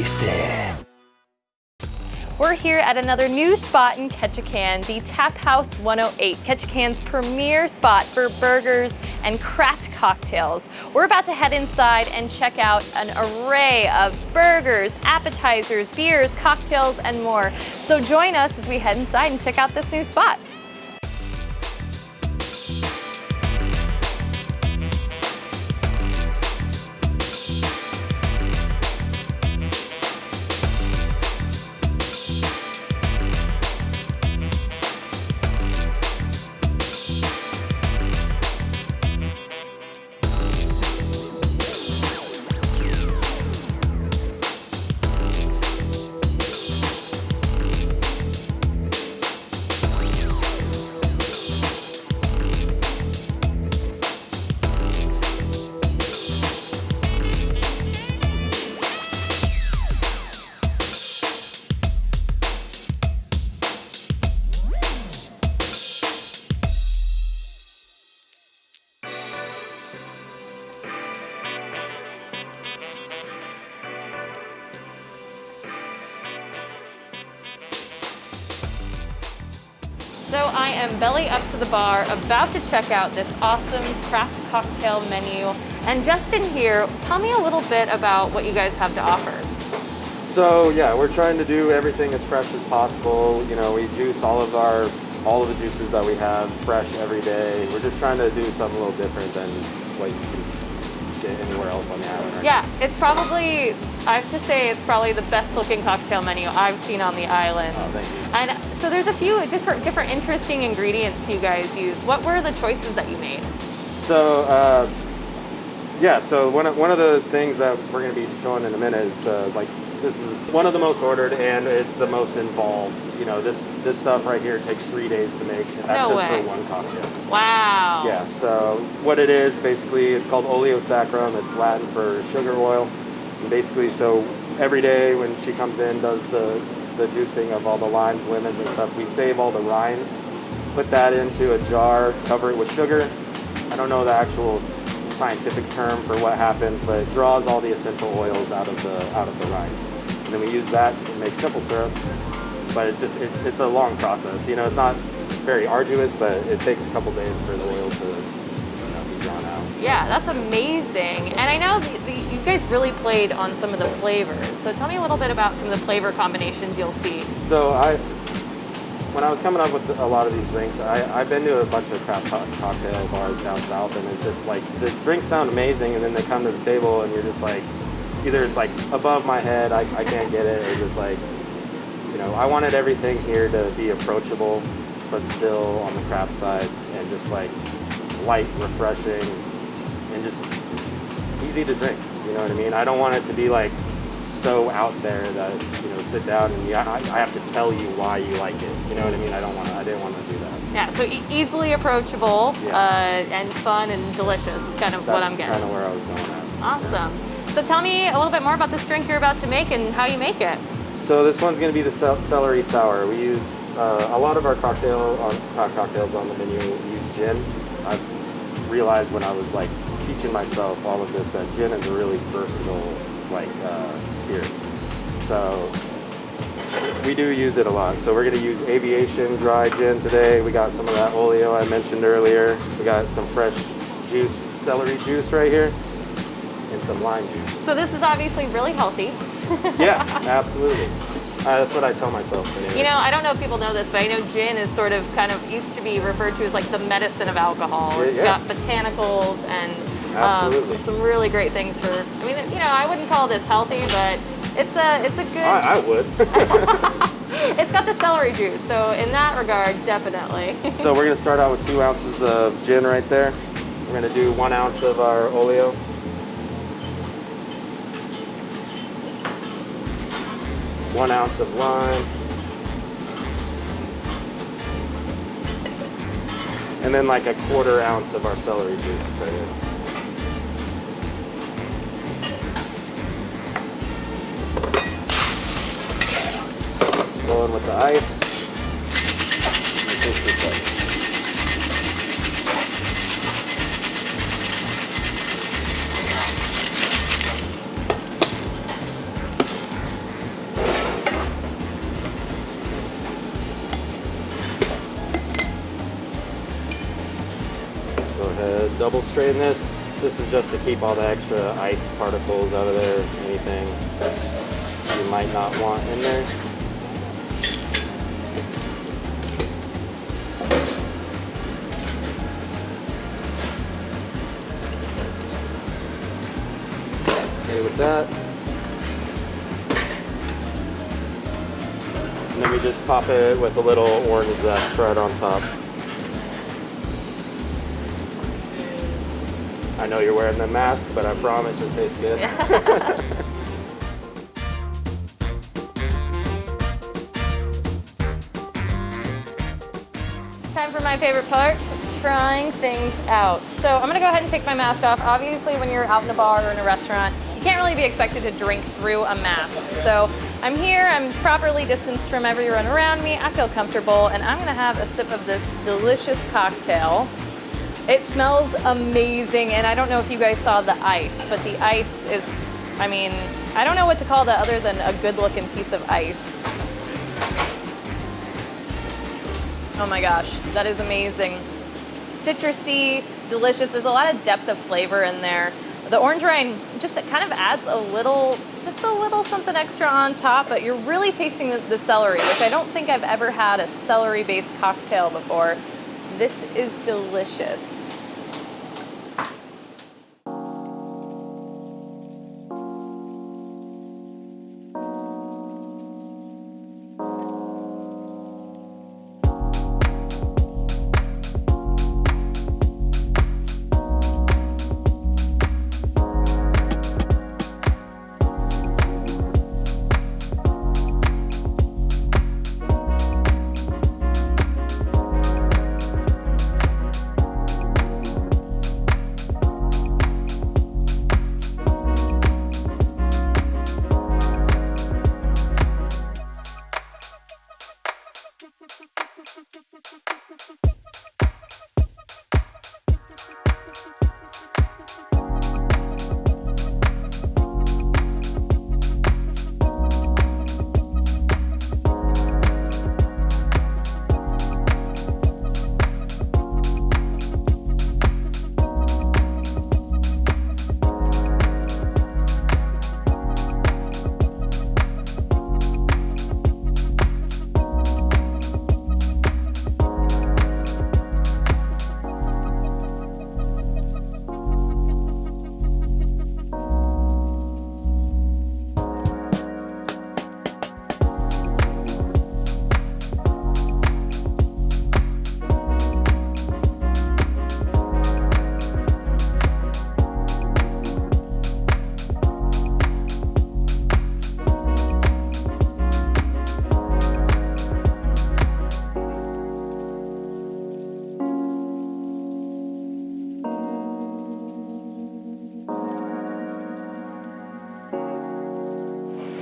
tasty. We're here at another new spot in Ketchikan, the Tap House 108, Ketchikan's premier spot for burgers and craft cocktails. We're about to head inside and check out an array of burgers, appetizers, beers, cocktails, and more. So join us as we head inside and check out this new spot. So I am belly up to the bar, about to check out this awesome craft cocktail menu. And just in here, tell me a little bit about what you guys have to offer. So yeah, we're trying to do everything as fresh as possible. You know, we juice all of the juices that we have fresh every day. We're just trying to do something a little different than what you can get anywhere else on the island. Right? Yeah, it's probably, I have to say, it's probably the best looking cocktail menu I've seen on the island. Oh, thank you. And so there's a few different interesting ingredients you guys use. What were the choices that you made? So yeah, so one of the things that we're going to be showing in a minute is this is one of the most ordered and it's the most involved. You know, this stuff right here takes 3 days to make. And that's just for one cocktail. Wow. Yeah, so what it is, basically, it's called oleo saccharum. It's Latin for sugar oil. And basically, so every day when she comes in, does the juicing of all the limes, lemons, and stuff, we save all the rinds, put that into a jar, cover it with sugar. I don't know the actual scientific term for what happens, but it draws all the essential oils out of the rinds. And then we use that to make simple syrup. But it's a long process. You know, it's not very arduous, but it takes a couple days for the oil to be drawn out. So. Yeah, that's amazing. And I know you guys really played on some of the flavors. So tell me a little bit about some of the flavor combinations you'll see. So when I was coming up with a lot of these drinks, I've been to a bunch of craft cocktail bars down south, and it's just like the drinks sound amazing, and then they come to the table, and you're just like, either it's like above my head, I can't get it, or just like, you know, I wanted everything here to be approachable, but still on the craft side, and just like light, refreshing, and just easy to drink. You know what I mean? I don't want it to be like so out there that, you know, sit down and I have to tell you why you like it. You know what I mean? I didn't want to do that. Yeah, so easily approachable, and fun and delicious is kind of what I'm getting. That's kind of where I was going at. Awesome. Yeah. So tell me a little bit more about this drink you're about to make and how you make it. So this one's going to be the celery sour. We use a lot of our cocktails on the menu. We use gin. I've realized when I was like teaching myself all of this that gin is a really versatile spirit. So we do use it a lot. So we're going to use Aviation dry gin today. We got some of that oleo I mentioned earlier. We got some fresh juiced celery juice right here and some lime juice. So this is obviously really healthy. Yeah, absolutely. That's what I tell myself. Anyway. You know, I don't know if people know this, but I know gin is sort of kind of used to be referred to as like the medicine of alcohol. It's got botanicals and some really great things for, I mean, you know, I wouldn't call this healthy, but it's a good... I would. It's got the celery juice, so in that regard, definitely. So we're going to start out with 2 ounces of gin right there. We're going to do 1 ounce of our oleo. 1 ounce of lime. And then like a 1/4 ounce of our celery juice right here. Going with the ice. Go ahead, double strain this. This is just to keep all the extra ice particles out of there, anything you might not want in there. Okay with that. And then we just top it with a little orange zest right on top. I know you're wearing the mask, but I promise it tastes good. Time for my favorite part, trying things out. So I'm gonna go ahead and take my mask off. Obviously, when you're out in a bar or in a restaurant, you can't really be expected to drink through a mask. So I'm here, I'm properly distanced from everyone around me. I feel comfortable, and I'm gonna have a sip of this delicious cocktail. It smells amazing, and I don't know if you guys saw the ice, but the ice is, I mean, I don't know what to call that other than a good-looking piece of ice. Oh my gosh, that is amazing. Citrusy, delicious. There's a lot of depth of flavor in there. The orange rind just kind of adds just a little something extra on top, but you're really tasting the celery, which I don't think I've ever had a celery-based cocktail before. This is delicious.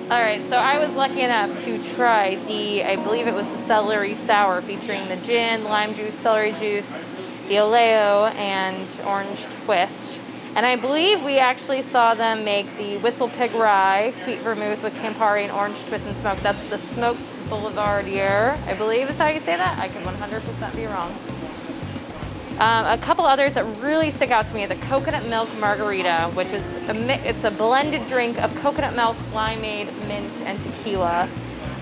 All right, so I was lucky enough to try I believe it was the celery sour featuring the gin, lime juice, celery juice, the oleo, and orange twist. And I believe we actually saw them make the Whistle Pig Rye, sweet vermouth with Campari and orange twist and smoke. That's the smoked boulevardier, I believe is how you say that. I could 100% be wrong. A couple others that really stick out to me are the coconut milk margarita, which is it's a blended drink of coconut milk, limeade, mint, and tequila.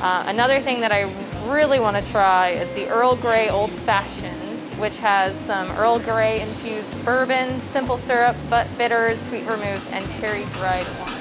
Another thing that I really want to try is the Earl Grey Old Fashioned, which has some Earl Grey infused bourbon, simple syrup, but bitters, sweet vermouth, and cherry dried orange.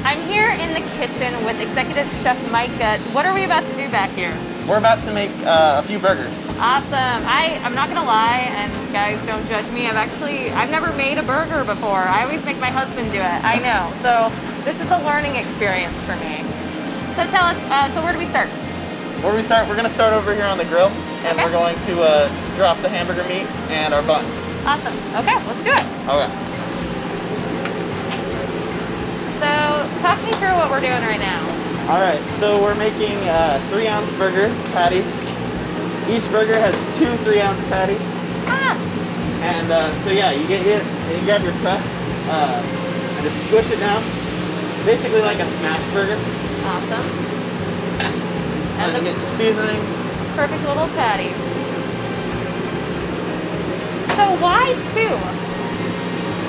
I'm here in the kitchen with Executive Chef Micah. What are we about to do back here? We're about to make a few burgers. Awesome. I'm not gonna lie, and guys, don't judge me. I've never made a burger before. I always make my husband do it. I know. So this is a learning experience for me. So tell us, so where do we start? Where we start, we're gonna start over here on the grill, and Okay. we're going to drop the hamburger meat and our buns. Awesome. Okay, let's do it. Okay. So talk me through what we're doing right now. All right, so we're making 3-ounce burger patties. Each burger has 2 3-ounce patties. Ah, And so yeah, you grab your press, and just squish it down. Basically like a smash burger. awesome. And then get your seasoning, perfect little patty. So why 2?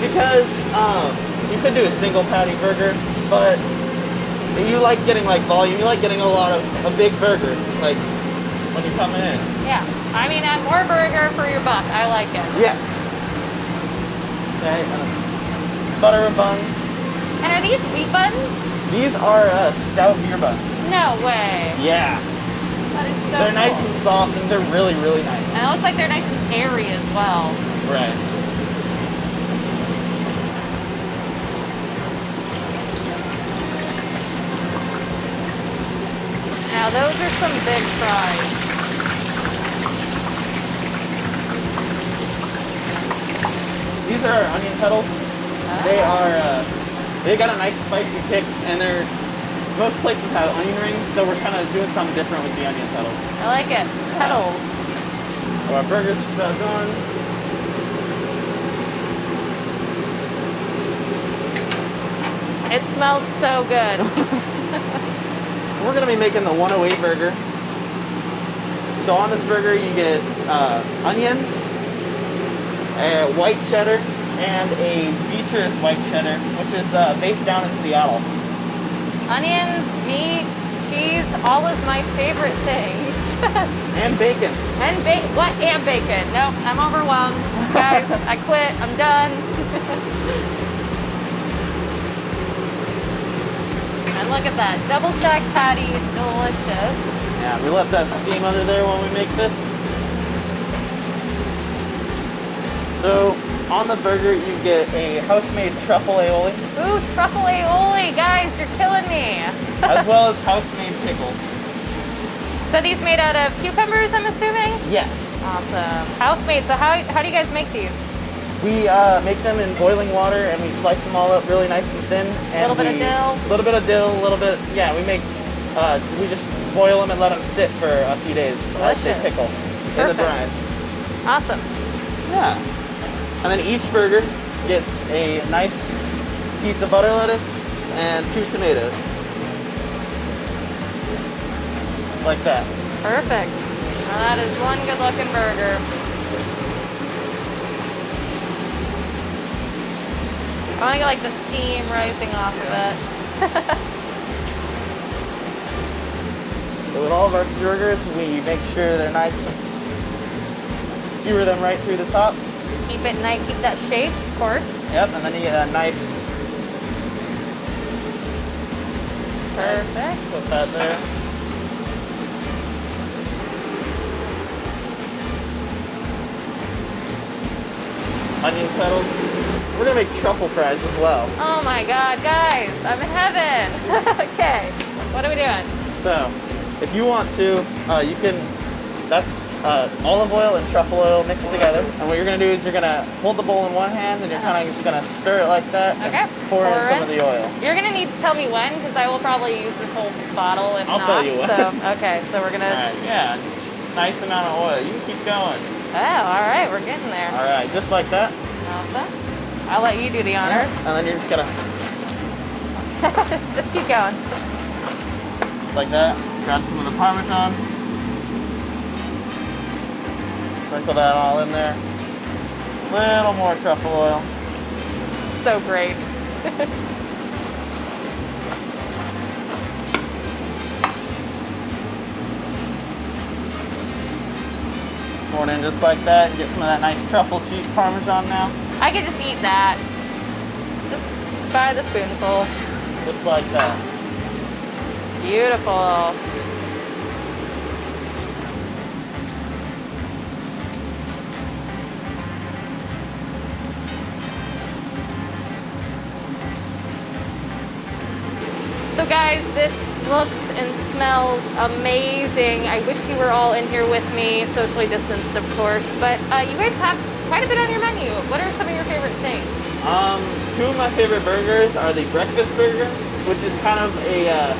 Because you could do a single patty burger, but you like getting like volume. You like getting a big burger, like when you come in. Yeah, I mean, add more burger for your buck. I like it. Yes. Okay. Butter buns. And are these wheat buns? These are stout beer buns. No way. Yeah. That is so They're nice cool. and soft, and they're really, really nice. And it looks like they're nice and airy as well. Right. Now those are some big fries. These are our onion petals. They got a nice spicy kick, and most places have onion rings, so we're kind of doing something different with the onion petals. I like it. Petals. So our burger's just about done. It smells so good. So we're gonna be making the 108 burger. So on this burger you get onions, white cheddar, and a Beecher's white cheddar, which is based down in Seattle. Onions, meat, cheese, all of my favorite things. And bacon. And bacon. What? And bacon. Nope, I'm overwhelmed. Guys, I quit. I'm done. And look at that. Double stacked patty. Delicious. Yeah, we left that steam under there while we make this. So on the burger you get a house-made truffle aioli, Ooh, truffle aioli. Guys, you're killing me. as well as house-made pickles. So these made out of cucumbers, I'm assuming? Yes. Awesome. House-made. So how do you guys make these? We make them in boiling water and we slice them all up really nice and thin. A little bit of dill? A little bit of dill, a little bit, yeah, we just boil them and let them sit for a few days as they Delicious. pickle in the brine. Awesome. Yeah. And then each burger gets a nice piece of butter lettuce and 2 tomatoes. Just like that. Perfect. Now that is one good looking burger. I want to get like the steam rising off of it. So with all of our burgers, we make sure they're nice and skewer them right through the top. Keep it nice, keep that shape, of course. Yep, and then you get a nice, Perfect. put that there. Onion petals. We're gonna make truffle fries as well. Oh my God, guys, I'm in heaven. Okay, what are we doing? So, if you want to, you can, that's olive oil and truffle oil mixed together. And what you're gonna do is you're gonna hold the bowl in one hand and you're kind of just gonna stir it like that. Okay. And pour in some of the oil. You're gonna need to tell me when, because I will probably use this whole bottle if I'll not. tell you when. So, okay, so we're gonna. Alright, yeah, nice amount of oil. You can keep going. Oh, all right, we're getting there. Alright, just like that. Awesome. I'll let you do the honors. And then you're just gonna, Just keep going. just like that. Grab some of the Parmesan. Sprinkle that all in there. Little more truffle oil. So great. Pour it in just like that and get some of that nice truffle cheese Parmesan now. I could just eat that. Just by the spoonful. Just like that. Beautiful. So guys, this looks and smells amazing. I wish you were all in here with me, socially distanced of course, but you guys have quite a bit on your menu. What are some of your favorite things? Two of my favorite burgers are the breakfast burger, which is kind of a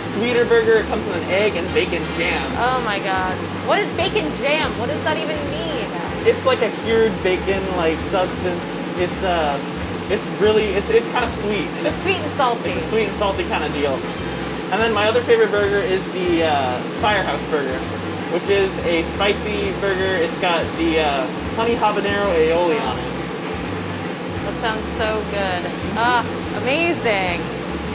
sweeter burger. It comes with an egg and bacon jam. Oh my God. What is bacon jam? What does that even mean? It's like a cured bacon like substance. It's kind of sweet. It's sweet and salty. It's a sweet and salty kind of deal. And then my other favorite burger is the Firehouse burger. which is a spicy burger. It's got the honey habanero aioli on it. That sounds so good. Ah, amazing.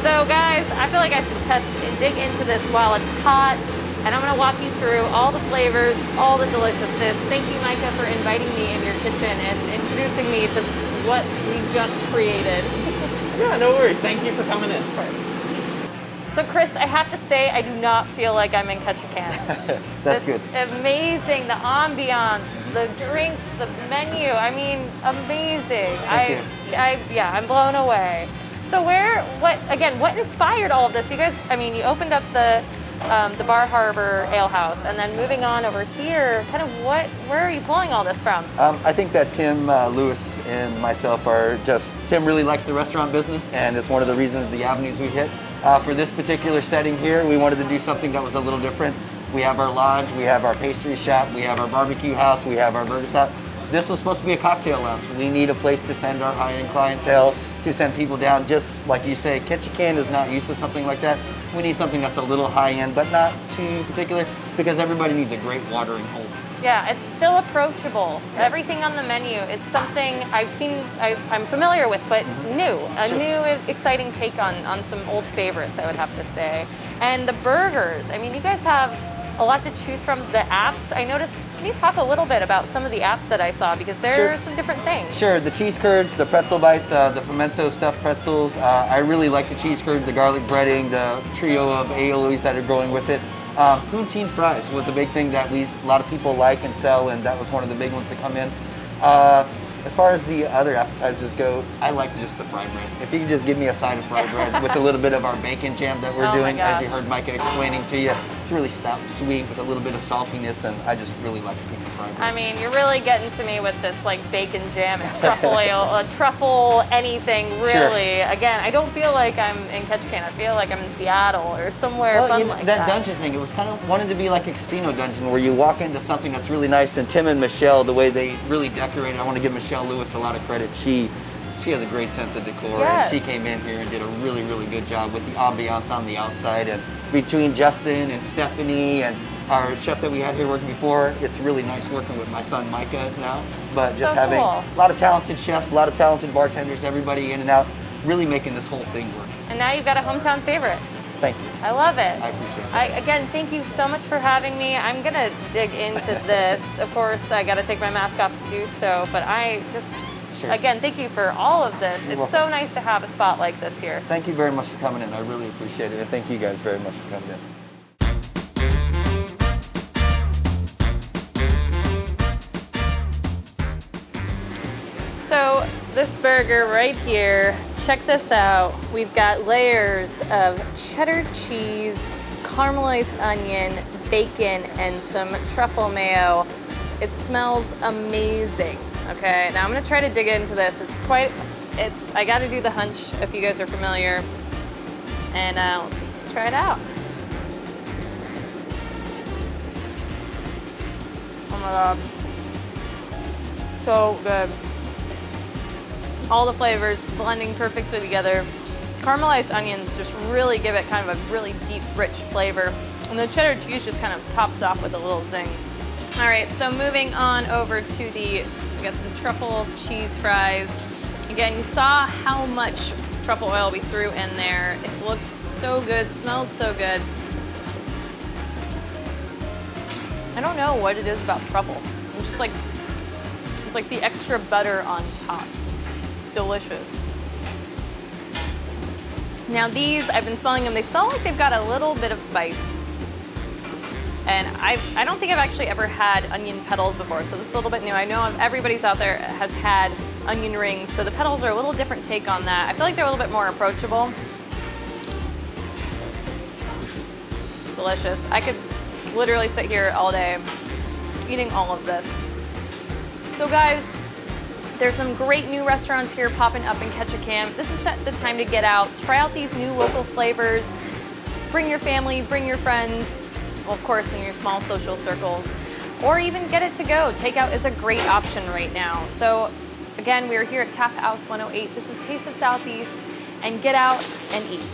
So guys, I feel like I should test and dig into this while it's hot. And I'm gonna walk you through all the flavors, all the deliciousness. Thank you, Micah, for inviting me in your kitchen and introducing me to what we just created. Yeah, no worries. Thank you for coming in. So Chris, I have to say, I do not feel like I'm in Ketchikan. That's good. Amazing, the ambiance, the drinks, the menu. I mean, amazing. Yeah, I'm blown away. So what inspired all of this? You guys, I mean, you opened up the Bar Harbor Ale House, and then moving on over here, kind of where are you pulling all this from? I think that Tim Lewis and myself are Tim really likes the restaurant business, and it's one of the reasons the avenues we hit. For this particular setting here, we wanted to do something that was a little different. We have our lodge, we have our pastry shop, we have our barbecue house, we have our burger shop. This was supposed to be a cocktail lounge. We need a place to send our high-end clientele, to send people down. Just like you say, Ketchikan is not used to something like that. We need something that's a little high-end, but not too particular, because everybody needs a great watering hole. Yeah, it's still approachable. Everything on the menu, it's something I'm familiar with, but new. A new, exciting take on some old favorites, I would have to say. And the burgers, I mean, you guys have a lot to choose from. The apps, I noticed, can you talk a little bit about some of the apps that I saw? Because there are some different things. Sure, the cheese curds, the pretzel bites, the pimento stuffed pretzels. I really like the cheese curd, the garlic breading, the trio of aiolis that are going with it. Poutine fries was a big thing that a lot of people like and sell, and that was one of the big ones to come in. As far as the other appetizers go, I like just the fried bread. If you could just give me a side of fried bread with a little bit of our bacon jam that we're doing, as you heard Micah explaining to you, it's really stout, sweet with a little bit of saltiness, and I just really like a piece of fried bread. I mean, you're really getting to me with this like bacon jam and truffle ale, truffle anything really. Sure. Again, I don't feel like I'm in Ketchikan. I feel like I'm in Seattle or somewhere fun like that. That dungeon thing, it was kind of wanted to be like a casino dungeon where you walk into something that's really nice, and Tim and Michelle, the way they really decorated, I want to give Michelle Lewis a lot of credit. She has a great sense of decor, and she came in here and did a really, really good job with the ambiance on the outside. And between Justin and Stephanie and our chef that we had here working before, it's really nice working with my son Micah now. But just having a lot of talented chefs, a lot of talented bartenders, everybody in and out, really making this whole thing work. And now you've got a hometown favorite. Thank you. I love it. I appreciate it. Again, thank you so much for having me. I'm gonna dig into this. Of course, I gotta take my mask off to do so, but again, thank you for all of this. You're welcome. So nice to have a spot like this here. Thank you very much for coming in. I really appreciate it. And thank you guys very much for coming in. So this burger right here, check this out. We've got layers of cheddar cheese, caramelized onion, bacon, and some truffle mayo. It smells amazing. Okay, now I'm gonna try to dig into this. I gotta do the hunch if you guys are familiar. And let's try it out. Oh my God. So good. All the flavors blending perfectly together. Caramelized onions just really give it kind of a really deep, rich flavor. And the cheddar cheese just kind of tops it off with a little zing. All right, so moving on over to we got some truffle cheese fries. Again, you saw how much truffle oil we threw in there. It looked so good, smelled so good. I don't know what it is about truffle. It's just like, it's like the extra butter on top. Delicious. Now these, I've been smelling them, they smell like they've got a little bit of spice. And I don't think I've actually ever had onion petals before, so this is a little bit new. I know everybody's out there has had onion rings, so the petals are a little different take on that. I feel like they're a little bit more approachable. Delicious. I could literally sit here all day eating all of this. So guys, there's some great new restaurants here popping up in Ketchikan. This is the time to get out, try out these new local flavors, bring your family, bring your friends, well, of course, in your small social circles, or even get it to go. Takeout is a great option right now. So again, we're here at Tap House 108. This is Taste of Southeast, and get out and eat.